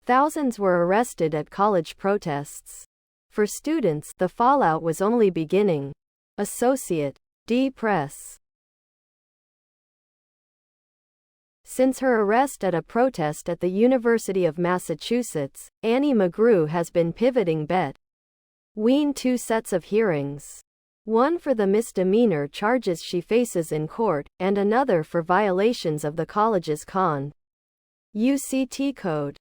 Thousands were arrested at college protests. For students, the fallout was only beginning. Associate D. Press. Since her arrest at a protest at the University of Massachusetts, Annie McGrew has been pivoting between two sets of hearings. One for the misdemeanor charges she faces in court, and another for violations of the college's conduct code.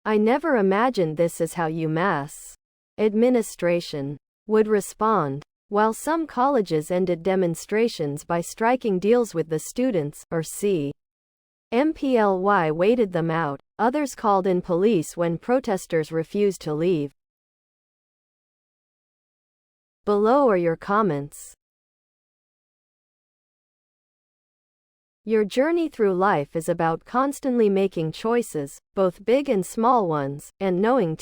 I never imagined this is how UMass administration would respond. While some colleges ended demonstrations by striking deals with the students, or CMPLY waited them out, others called in police when protesters refused to leave. Below are your comments. Your journey through life is about constantly making choices, both big and small ones, and knowing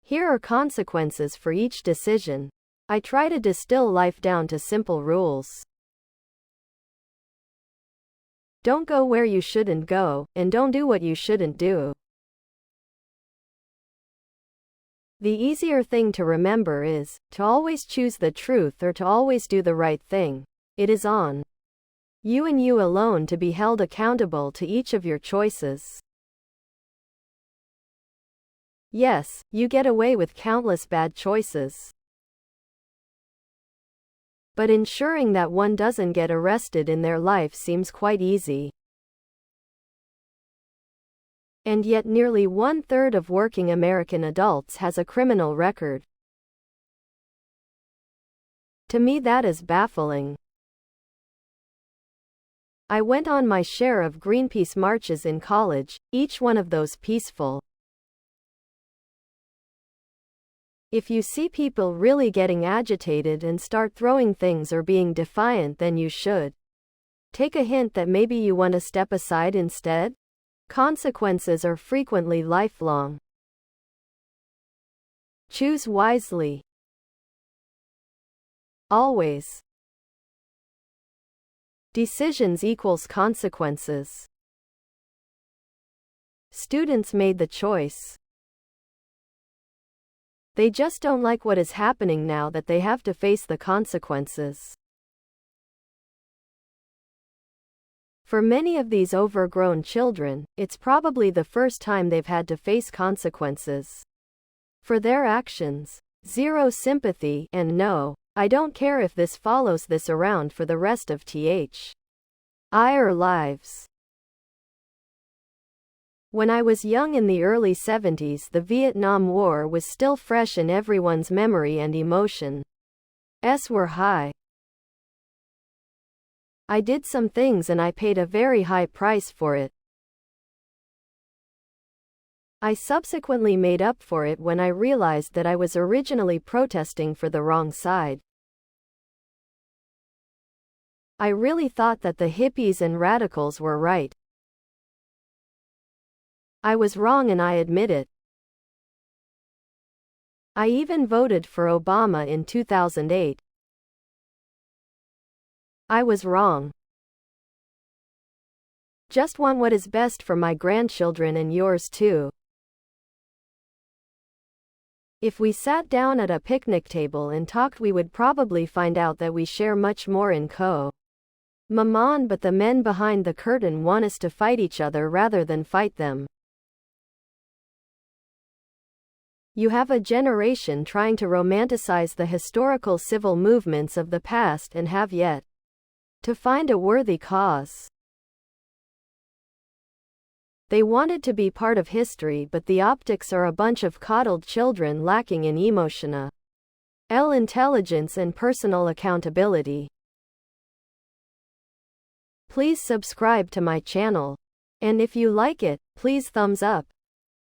here are consequences for each decision. I try to distill life down to simple rules. Don't go where you shouldn't go, and don't do what you shouldn't do. The easier thing to remember is to always choose the truth or to always do the right thing. It is on you and you alone to be held accountable to each of your choices. Yes, you get away with countless bad choices. But ensuring that one doesn't get arrested in their life seems quite easy. And yet nearly 1/3 of working American adults has a criminal record. To me that is baffling. I went on my share of Greenpeace marches in college, each one of those peaceful. If you see people really getting agitated and start throwing things or being defiant, then you should take a hint that maybe you want to step aside instead. Consequences are frequently lifelong. Choose wisely. Always. Decisions equals consequences. Students made the choice. They just don't like what is happening now that they have to face the consequences. For many of these overgrown children, it's probably the first time they've had to face consequences for their actions. Zero sympathy, and no, I don't care if this follows this around for the rest of our lives. When I was young in the early 70s, the Vietnam War was still fresh in everyone's memory and emotions were high. I did some things and I paid a very high price for it. I subsequently made up for it when I realized that I was originally protesting for the wrong side. I really thought that the hippies and radicals were right. I was wrong and I admit it. I even voted for Obama in 2008. I was wrong. Just want what is best for my grandchildren and yours too. If we sat down at a picnic table and talked, we would probably find out that we share much more in common, but the men behind the curtain want us to fight each other rather than fight them. You have a generation trying to romanticize the historical civil movements of the past and have yet to find a worthy cause. They wanted to be part of history, but the optics are a bunch of coddled children lacking in emotional intelligence and personal accountability. Please subscribe to my channel. And if you like it, please thumbs up.